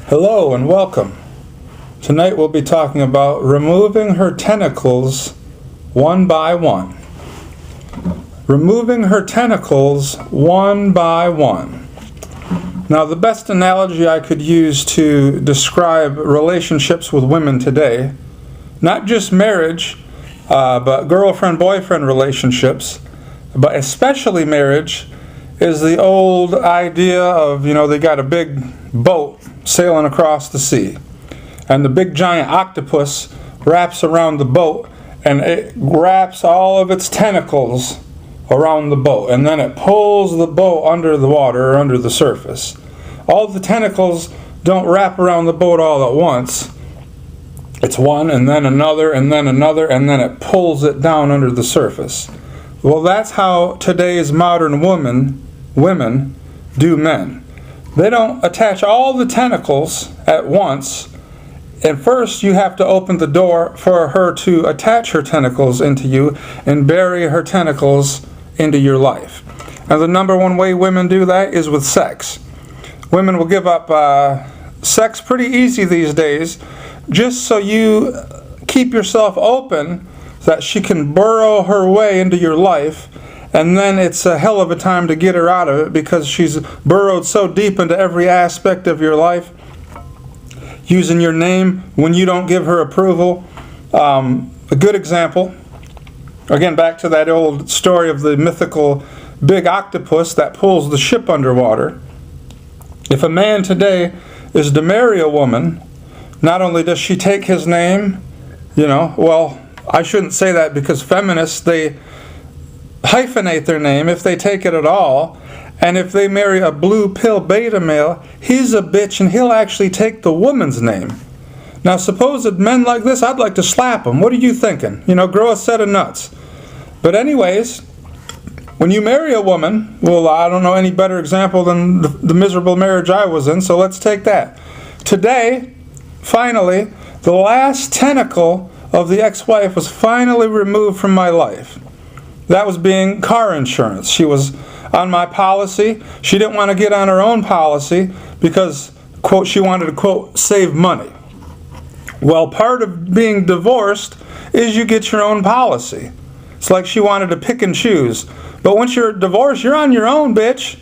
Hello and welcome. Tonight we'll be talking about removing her tentacles one by one. Removing her tentacles one by one. Now, the best analogy I could use to describe relationships with women today, not just marriage, but girlfriend-boyfriend relationships, but especially marriage, is the old idea of, they got a big boat sailing across the sea. And the big giant octopus wraps around the boat, and it wraps all of its tentacles around the boat. And then it pulls the boat under the water or under the surface. All the tentacles don't wrap around the boat all at once. It's one, and then another, and then another, and then it pulls it down under the surface. Well, that's how today's modern women do men. They don't attach all the tentacles at once, and first you have to open the door for her to attach her tentacles into you and bury her tentacles into your life. And the number one way women do that is with sex. Women will give up sex pretty easy these days, just so you keep yourself open so that she can burrow her way into your life. And then it's a hell of a time to get her out of it because she's burrowed so deep into every aspect of your life, using your name when you don't give her approval. A good example, again, back to that old story of the mythical big octopus that pulls the ship underwater. If a man today is to marry a woman, not only does she take his name, well, I shouldn't say that because feminists, they hyphenate their name if they take it at all. And if they marry a blue pill beta male, he's a bitch and he'll actually take the woman's name. Now, supposed men like this, I'd like to slap them. What are you thinking? Grow a set of nuts. But anyways, when you marry a woman, well, I don't know any better example than the miserable marriage I was in, so let's take that. Today, finally, the last tentacle of the ex-wife was finally removed from my life. That was being car insurance. She was on my policy. She didn't want to get on her own policy because, quote, she wanted to, quote, save money. Well, part of being divorced is you get your own policy. It's like she wanted to pick and choose. But once you're divorced, you're on your own, bitch.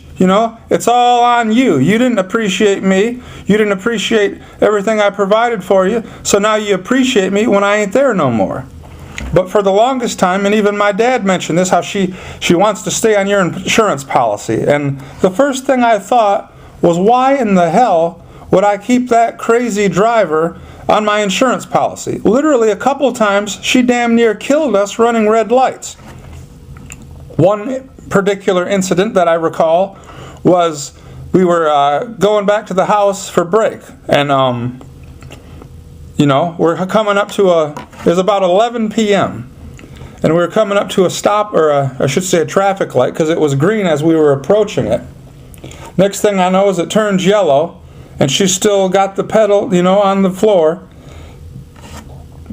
It's all on you. You didn't appreciate me. You didn't appreciate everything I provided for you. So now you appreciate me when I ain't there no more. But for the longest time, and even my dad mentioned this, how she wants to stay on your insurance policy. And the first thing I thought was, why in the hell would I keep that crazy driver on my insurance policy? Literally a couple times, she damn near killed us running red lights. One particular incident that I recall was we were going back to the house for break. And we're coming up to it was about 11 p.m. And we were coming up to a stop, or I should say a traffic light, because it was green as we were approaching it. Next thing I know is it turns yellow, and she still got the pedal, on the floor.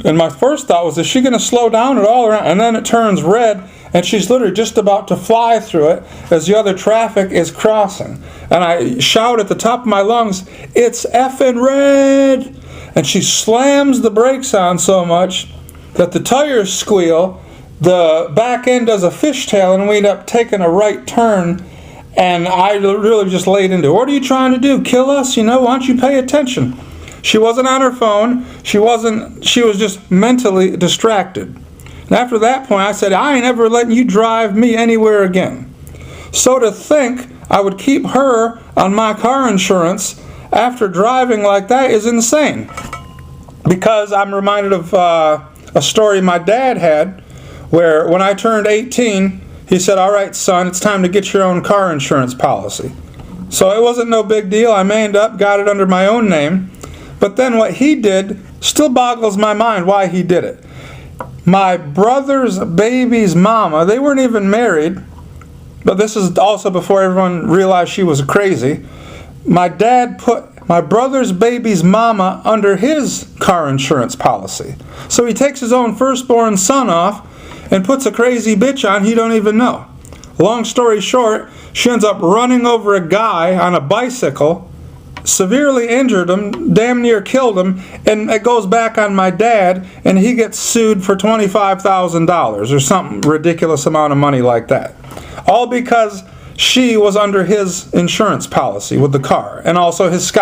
And my first thought was, is she going to slow down at all? And then it turns red, and she's literally just about to fly through it as the other traffic is crossing. And I shout at the top of my lungs, "It's effing red!" And she slams the brakes on so much that the tires squeal, the back end does a fishtail, and we end up taking a right turn. And I really just laid into, "What are you trying to do? Kill us? Why don't you pay attention?" She wasn't on her phone. She was just mentally distracted. And after that point, I said, "I ain't ever letting you drive me anywhere again." So to think I would keep her on my car insurance after driving like that is insane. Because I'm reminded of a story my dad had where when I turned 18, he said, "All right, son, it's time to get your own car insurance policy." So it wasn't no big deal. I manned up, got it under my own name. But then what he did still boggles my mind why he did it. My brother's baby's mama, they weren't even married, but this is also before everyone realized she was crazy. My dad put my brother's baby's mama under his car insurance policy. So he takes his own firstborn son off and puts a crazy bitch on he don't even know. Long story short, she ends up running over a guy on a bicycle severely injured him, damn near killed him, and it goes back on my dad, and he gets sued for $25,000 or some ridiculous amount of money like that. All because she was under his insurance policy with the car, and also his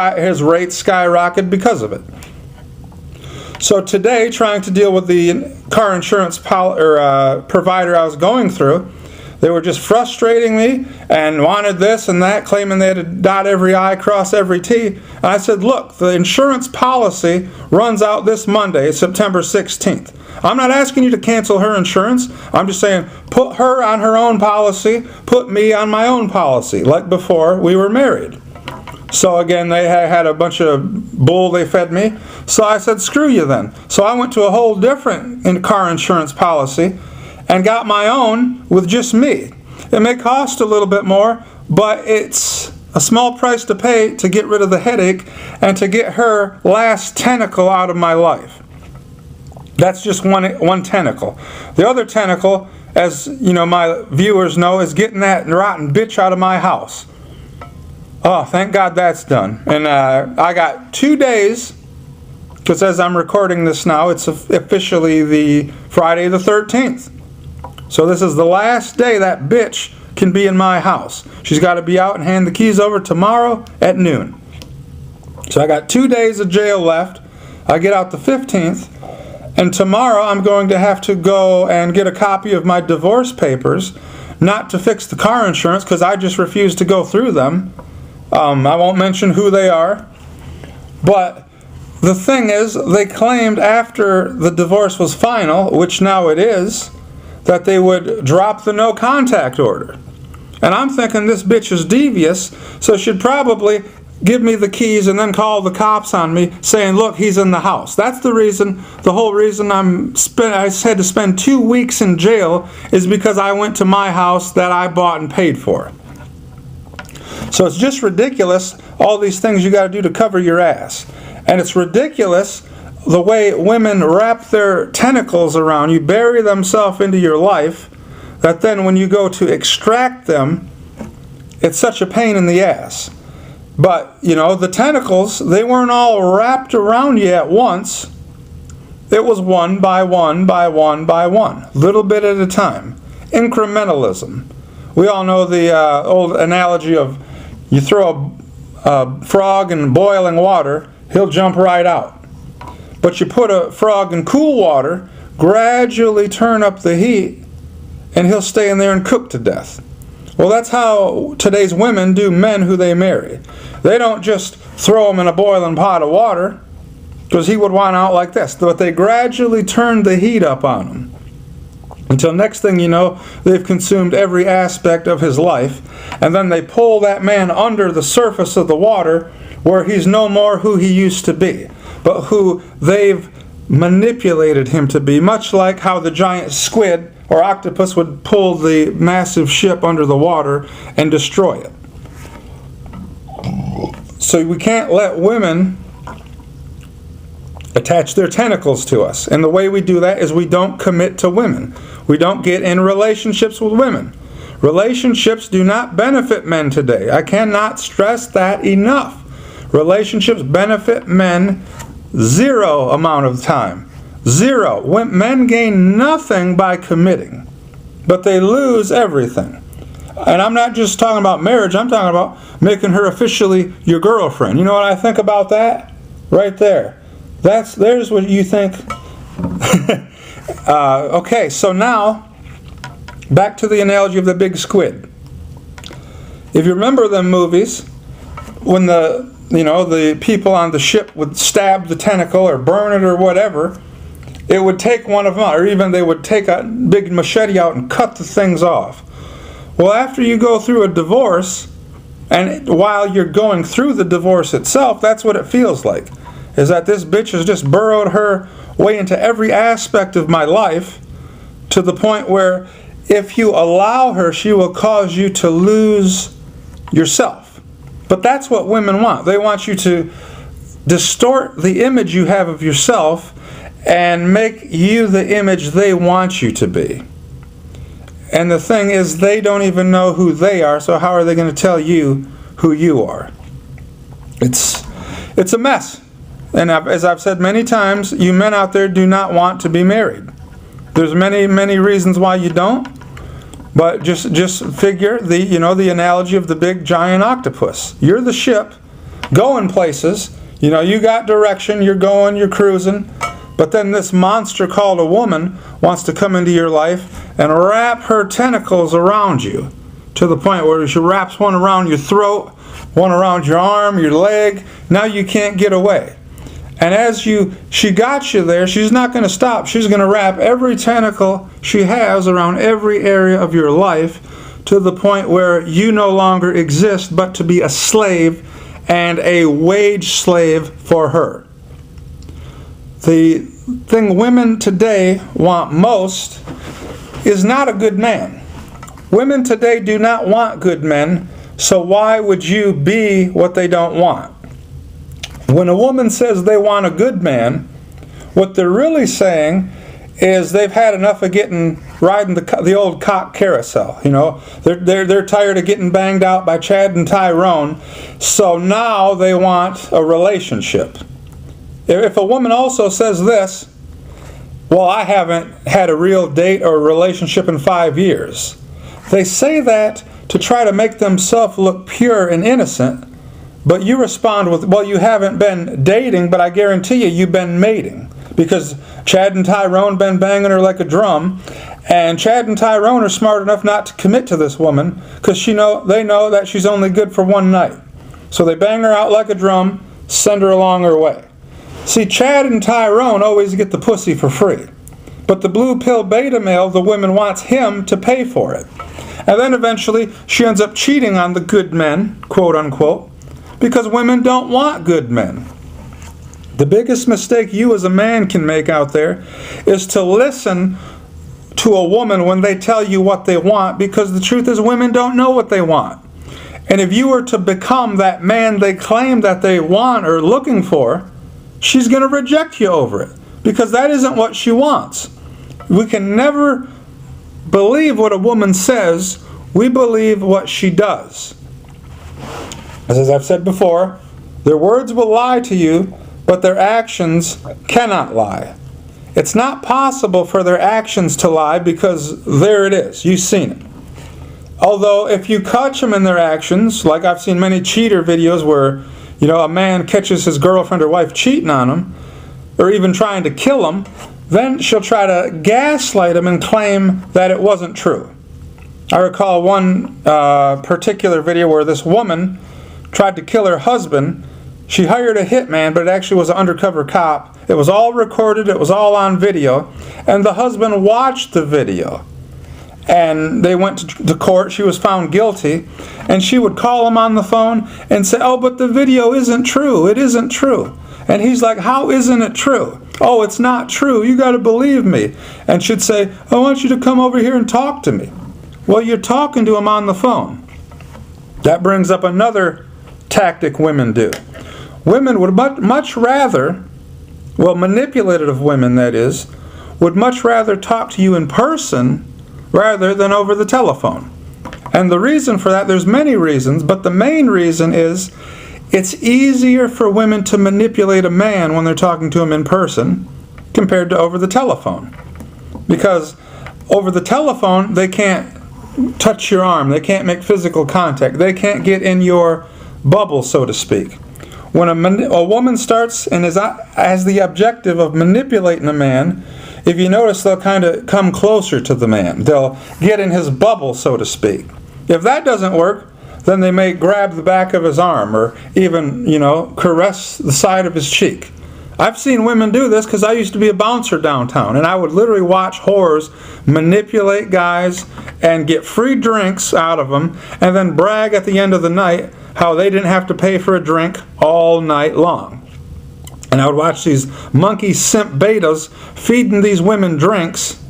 rates skyrocketed because of it. So today, trying to deal with the car insurance provider I was going through, they were just frustrating me and wanted this and that, claiming they had to dot every I, cross every T. And I said, look, the insurance policy runs out this Monday, September 16th. I'm not asking you to cancel her insurance. I'm just saying put her on her own policy, put me on my own policy, like before we were married. So again, they had a bunch of bull they fed me. So I said, screw you then. So I went to a whole different car insurance policy and got my own with just me. It may cost a little bit more, but it's a small price to pay to get rid of the headache and to get her last tentacle out of my life. That's just one tentacle. The other tentacle, as you know, my viewers know, is getting that rotten bitch out of my house. Oh, thank God that's done. And I got 2 days, because as I'm recording this now, it's officially the Friday the 13th. So this is the last day that bitch can be in my house. She's got to be out and hand the keys over tomorrow at noon. So I got 2 days of jail left. I get out the 15th. And tomorrow I'm going to have to go and get a copy of my divorce papers, not to fix the car insurance, because I just refuse to go through them. I won't mention who they are. But the thing is, they claimed after the divorce was final, which now it is, that they would drop the no contact order. And I'm thinking this bitch is devious, so she'd probably give me the keys and then call the cops on me saying, look, he's in the house. That's the reason, the whole reason I had to spend 2 weeks in jail is because I went to my house that I bought and paid for. So it's just ridiculous, all these things you got to do to cover your ass. And it's ridiculous the way women wrap their tentacles around you, bury themselves into your life, that then when you go to extract them, it's such a pain in the ass. But, you know, the tentacles, they weren't all wrapped around you at once. It was one by one by one by one, little bit at a time. Incrementalism. We all know the old analogy of you throw a frog in boiling water, he'll jump right out. But you put a frog in cool water, gradually turn up the heat, and he'll stay in there and cook to death. Well, that's how today's women do men who they marry. They don't just throw him in a boiling pot of water, because he would want out like this. But they gradually turn the heat up on him, until next thing you know, they've consumed every aspect of his life. And then they pull that man under the surface of the water, where he's no more who he used to be, but who they've manipulated him to be, much like how the giant squid or octopus would pull the massive ship under the water and destroy it. So we can't let women attach their tentacles to us. And the way we do that is we don't commit to women. We don't get in relationships with women. Relationships do not benefit men today. I cannot stress that enough. Relationships benefit men zero amount of time. Zero. Men gain nothing by committing, but they lose everything. And I'm not just talking about marriage, I'm talking about making her officially your girlfriend. You know what I think about that? Right there. There's what you think. Okay, so now, back to the analogy of the big squid. If you remember them movies, when the people on the ship would stab the tentacle or burn it or whatever, it would take one of them out, or even they would take a big machete out and cut the things off. Well, after you go through a divorce, and while you're going through the divorce itself, that's what it feels like, is that this bitch has just burrowed her way into every aspect of my life, to the point where if you allow her, she will cause you to lose yourself. But that's what women want. They want you to distort the image you have of yourself and make you the image they want you to be. And the thing is, they don't even know who they are, so how are they going to tell you who you are? It's a mess. And as I've said many times, you men out there do not want to be married. There's many reasons why you don't. But just figure the analogy of the big giant octopus. You're the ship going places. You got direction, you're going, you're cruising. But then this monster called a woman wants to come into your life and wrap her tentacles around you to the point where she wraps one around your throat, one around your arm, your leg. Now you can't get away. And as she got you there, she's not going to stop. She's going to wrap every tentacle she has around every area of your life to the point where you no longer exist but to be a slave and a wage slave for her. The thing women today want most is not a good man. Women today do not want good men, so why would you be what they don't want? When a woman says they want a good man, what they're really saying is they've had enough of riding the old cock carousel. They're tired of getting banged out by Chad and Tyrone, so now they want a relationship. If a woman also says this, well, I haven't had a real date or a relationship in 5 years. They say that to try to make themselves look pure and innocent. But you respond with, well, you haven't been dating, but I guarantee you've been mating. Because Chad and Tyrone been banging her like a drum, and Chad and Tyrone are smart enough not to commit to this woman, because they know that she's only good for one night. So they bang her out like a drum, send her along her way. See, Chad and Tyrone always get the pussy for free. But the blue pill beta male, the woman wants him to pay for it. And then eventually she ends up cheating on the good men, quote unquote, because women don't want good men. The biggest mistake you as a man can make out there is to listen to a woman when they tell you what they want, because the truth is women don't know what they want. And if you were to become that man they claim that they want or looking for, she's going to reject you over it, because that isn't what she wants. We can never believe what a woman says. We believe what she does. As I've said before, their words will lie to you, but their actions cannot lie. It's not possible for their actions to lie, because there it is. You've seen it. Although if you catch them in their actions, like I've seen many cheater videos where a man catches his girlfriend or wife cheating on him, or even trying to kill him, then she'll try to gaslight him and claim that it wasn't true. I recall one particular video where this woman tried to kill her husband. She hired a hitman, but it actually was an undercover cop. It was all recorded, it was all on video, and the husband watched the video. And they went to court. She was found guilty, and she would call him on the phone and say, oh, but the video isn't true. It isn't true. And he's like, how isn't it true? Oh, it's not true. You got to believe me. And she'd say, I want you to come over here and talk to me. Well, you're talking to him on the phone. That brings up another tactic women do. Women would much rather, manipulative women that is, would much rather talk to you in person rather than over the telephone. And the reason for that, there's many reasons, but the main reason is it's easier for women to manipulate a man when they're talking to him in person compared to over the telephone. Because over the telephone, they can't touch your arm, they can't make physical contact, they can't get in your bubble, so to speak. When a woman starts and has the objective of manipulating a man, if you notice, they'll kind of come closer to the man. They'll get in his bubble, so to speak. If that doesn't work, then they may grab the back of his arm or even, caress the side of his cheek. I've seen women do this because I used to be a bouncer downtown, and I would literally watch whores manipulate guys and get free drinks out of them and then brag at the end of the night how they didn't have to pay for a drink all night long. And I would watch these monkey simp betas feeding these women drinks,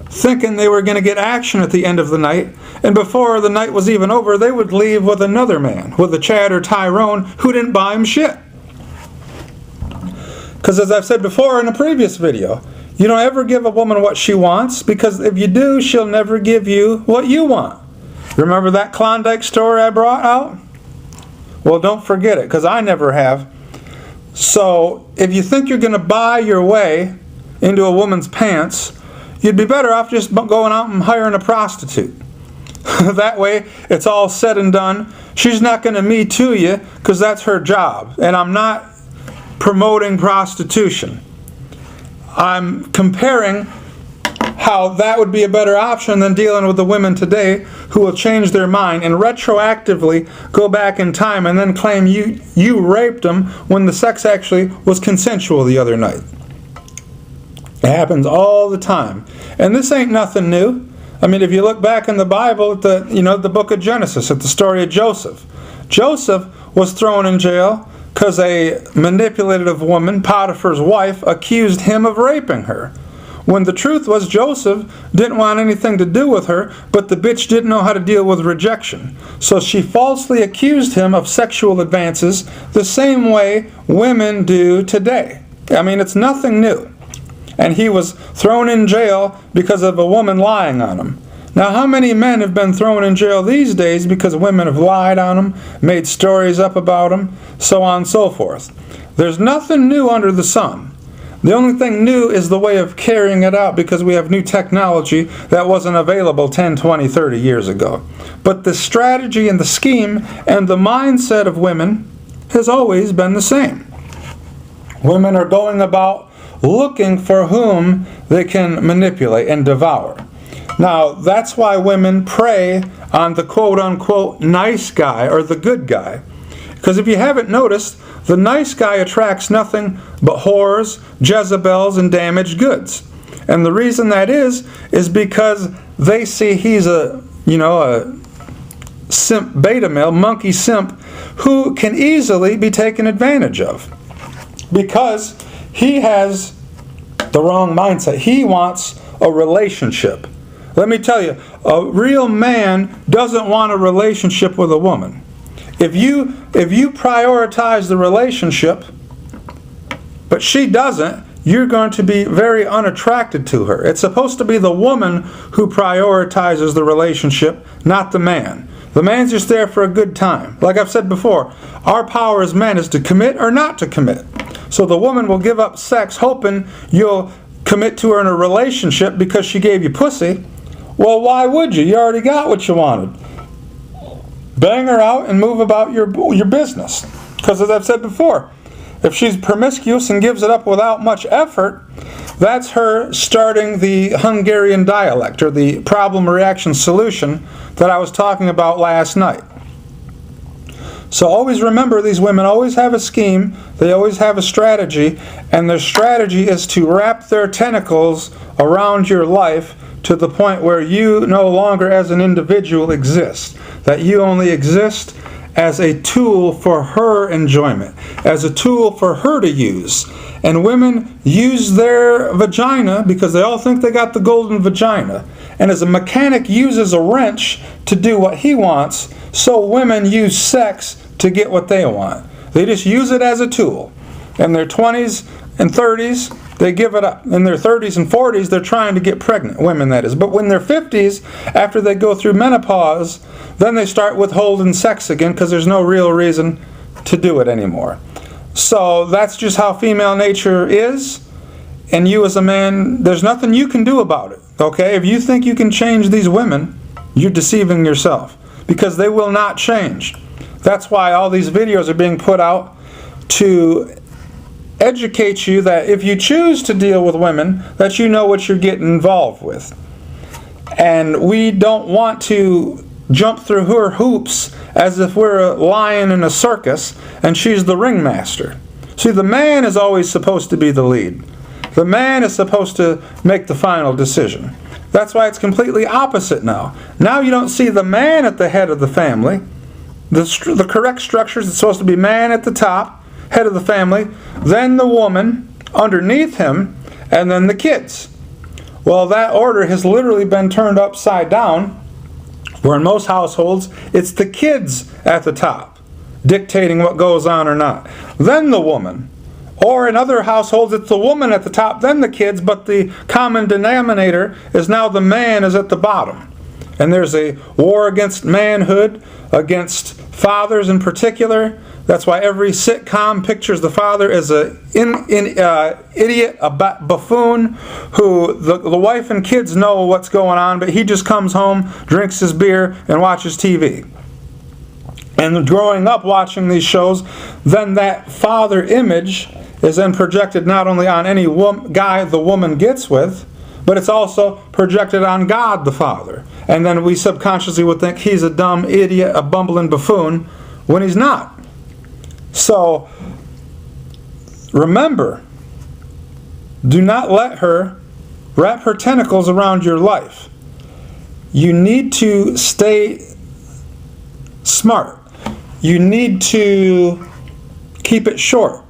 thinking they were going to get action at the end of the night. And before the night was even over, they would leave with another man, with a Chad or Tyrone who didn't buy him shit. Because as I've said before in a previous video, you don't ever give a woman what she wants, because if you do, she'll never give you what you want. Remember that Klondike story I brought out? Well, don't forget it, because I never have. So if you think you're going to buy your way into a woman's pants, you'd be better off just going out and hiring a prostitute. That way, it's all said and done. She's not going to me too you, because that's her job. And I'm not promoting prostitution. I'm comparing how that would be a better option than dealing with the women today who will change their mind and retroactively go back in time and then claim you raped them when the sex actually was consensual the other night. It happens all the time. And this ain't nothing new. I mean, if you look back in the Bible at the book of Genesis, at the story of Joseph. Joseph was thrown in jail because a manipulative woman, Potiphar's wife, accused him of raping her. When the truth was Joseph didn't want anything to do with her, but the bitch didn't know how to deal with rejection. So she falsely accused him of sexual advances the same way women do today. I mean, it's nothing new. And he was thrown in jail because of a woman lying on him. Now, how many men have been thrown in jail these days because women have lied on them, made stories up about them, so on and so forth? There's nothing new under the sun. The only thing new is the way of carrying it out, because we have new technology that wasn't available 10, 20, 30 years ago. But the strategy and the scheme and the mindset of women has always been the same. Women are going about looking for whom they can manipulate and devour. Now, that's why women prey on the quote-unquote nice guy or the good guy. Because if you haven't noticed, the nice guy attracts nothing but whores, Jezebels, and damaged goods. And the reason that is because they see he's a simp beta male, monkey simp, who can easily be taken advantage of. Because he has the wrong mindset. He wants a relationship. Let me tell you, a real man doesn't want a relationship with a woman. If you prioritize the relationship, but she doesn't, you're going to be very unattracted to her. It's supposed to be the woman who prioritizes the relationship, not the man. The man's just there for a good time. Like I've said before, our power as men is to commit or not to commit. So the woman will give up sex hoping you'll commit to her in a relationship because she gave you pussy. Well, why would you? You already got what you wanted. Bang her out and move about your business. Because as I've said before, if she's promiscuous and gives it up without much effort, that's her starting the Hungarian dialect, or the problem reaction solution that I was talking about last night. So always remember, these women always have a scheme, they always have a strategy, and their strategy is to wrap their tentacles around your life to the point where you no longer as an individual exist, that you only exist as a tool for her enjoyment, as a tool for her to use. And women use their vagina because they all think they got the golden vagina. And as a mechanic uses a wrench to do what he wants, so women use sex to get what they want. They just use it as a tool. In their 20s and 30s, they give it up. In their 30s and 40s, they're trying to get pregnant, women that is. But when they're 50s, after they go through menopause, then they start withholding sex again because there's no real reason to do it anymore. So that's just how female nature is. And you as a man, there's nothing you can do about it. Okay? If you think you can change these women, you're deceiving yourself. Because they will not change. That's why all these videos are being put out to educate you that if you choose to deal with women, that you know what you're getting involved with. And we don't want to jump through her hoops as if we're a lion in a circus and she's the ringmaster. See, the man is always supposed to be the lead. The man is supposed to make the final decision. That's why it's completely opposite now. Now you don't see the man at the head of the family. The correct structure is supposed to be man at the top, head of the family, then the woman underneath him, and then the kids. Well, that order has literally been turned upside down, where in most households, it's the kids at the top, dictating what goes on or not. Then the woman. Or in other households, it's the woman at the top, then the kids, but the common denominator is now the man is at the bottom. And there's a war against manhood, against fathers in particular. That's why every sitcom pictures the father as an idiot, a buffoon, who the wife and kids know what's going on, but he just comes home, drinks his beer, and watches TV. And growing up watching these shows, then that father image is then projected not only on any guy the woman gets with, but it's also projected on God the Father. And then we subconsciously would think he's a dumb idiot, a bumbling buffoon, when he's not. So, remember, do not let her wrap her tentacles around your life. You need to stay smart. You need to keep it short.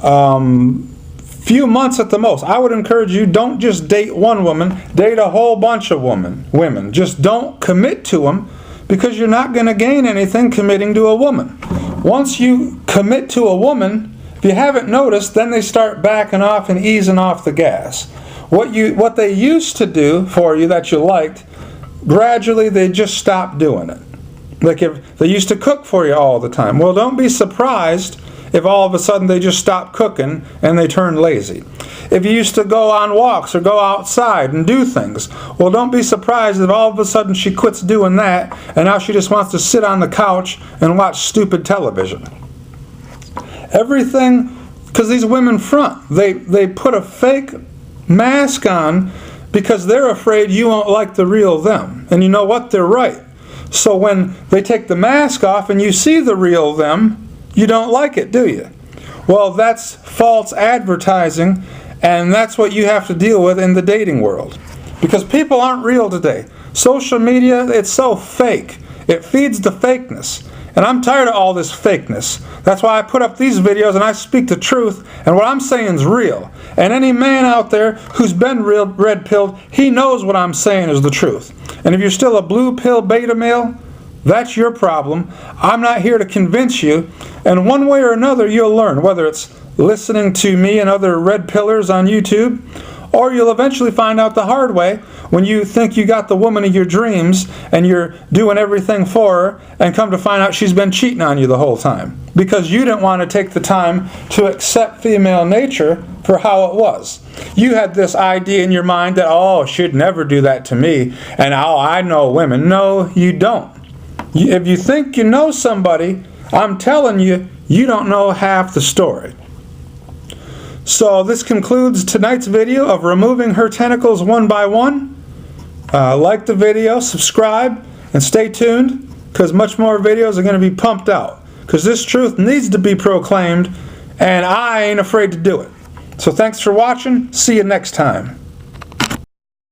Few months at the most. I would encourage you, don't just date one woman, date a whole bunch of women. Just don't commit to them, because you're not going to gain anything committing to a woman. Once you commit to a woman, if you haven't noticed, then they start backing off and easing off the gas. What they used to do for you that you liked, gradually they just stop doing it. Like if they used to cook for you all the time. Well, don't be surprised if all of a sudden they just stop cooking and they turn lazy. If you used to go on walks or go outside and do things, well, don't be surprised if all of a sudden she quits doing that and now she just wants to sit on the couch and watch stupid television. Everything, because these women front, they put a fake mask on because they're afraid you won't like the real them. And you know what? They're right. So when they take the mask off and you see the real them, you don't like it, do you? Well, that's false advertising, and that's what you have to deal with in the dating world. Because people aren't real today. Social media, it's so fake. It feeds the fakeness. And I'm tired of all this fakeness. That's why I put up these videos and I speak the truth, and what I'm saying is real. And any man out there who's been red-pilled, he knows what I'm saying is the truth. And if you're still a blue pill beta male, that's your problem. I'm not here to convince you. And one way or another, you'll learn, whether it's listening to me and other red pillars on YouTube, or you'll eventually find out the hard way when you think you got the woman of your dreams and you're doing everything for her, and come to find out she's been cheating on you the whole time because you didn't want to take the time to accept female nature for how it was. You had this idea in your mind that, oh, she'd never do that to me, and oh, I know women. No, you don't. If you think you know somebody, I'm telling you, you don't know half the story. So this concludes tonight's video of removing her tentacles one by one. Like the video, subscribe, and stay tuned, because much more videos are going to be pumped out. Because this truth needs to be proclaimed, and I ain't afraid to do it. So thanks for watching. See you next time.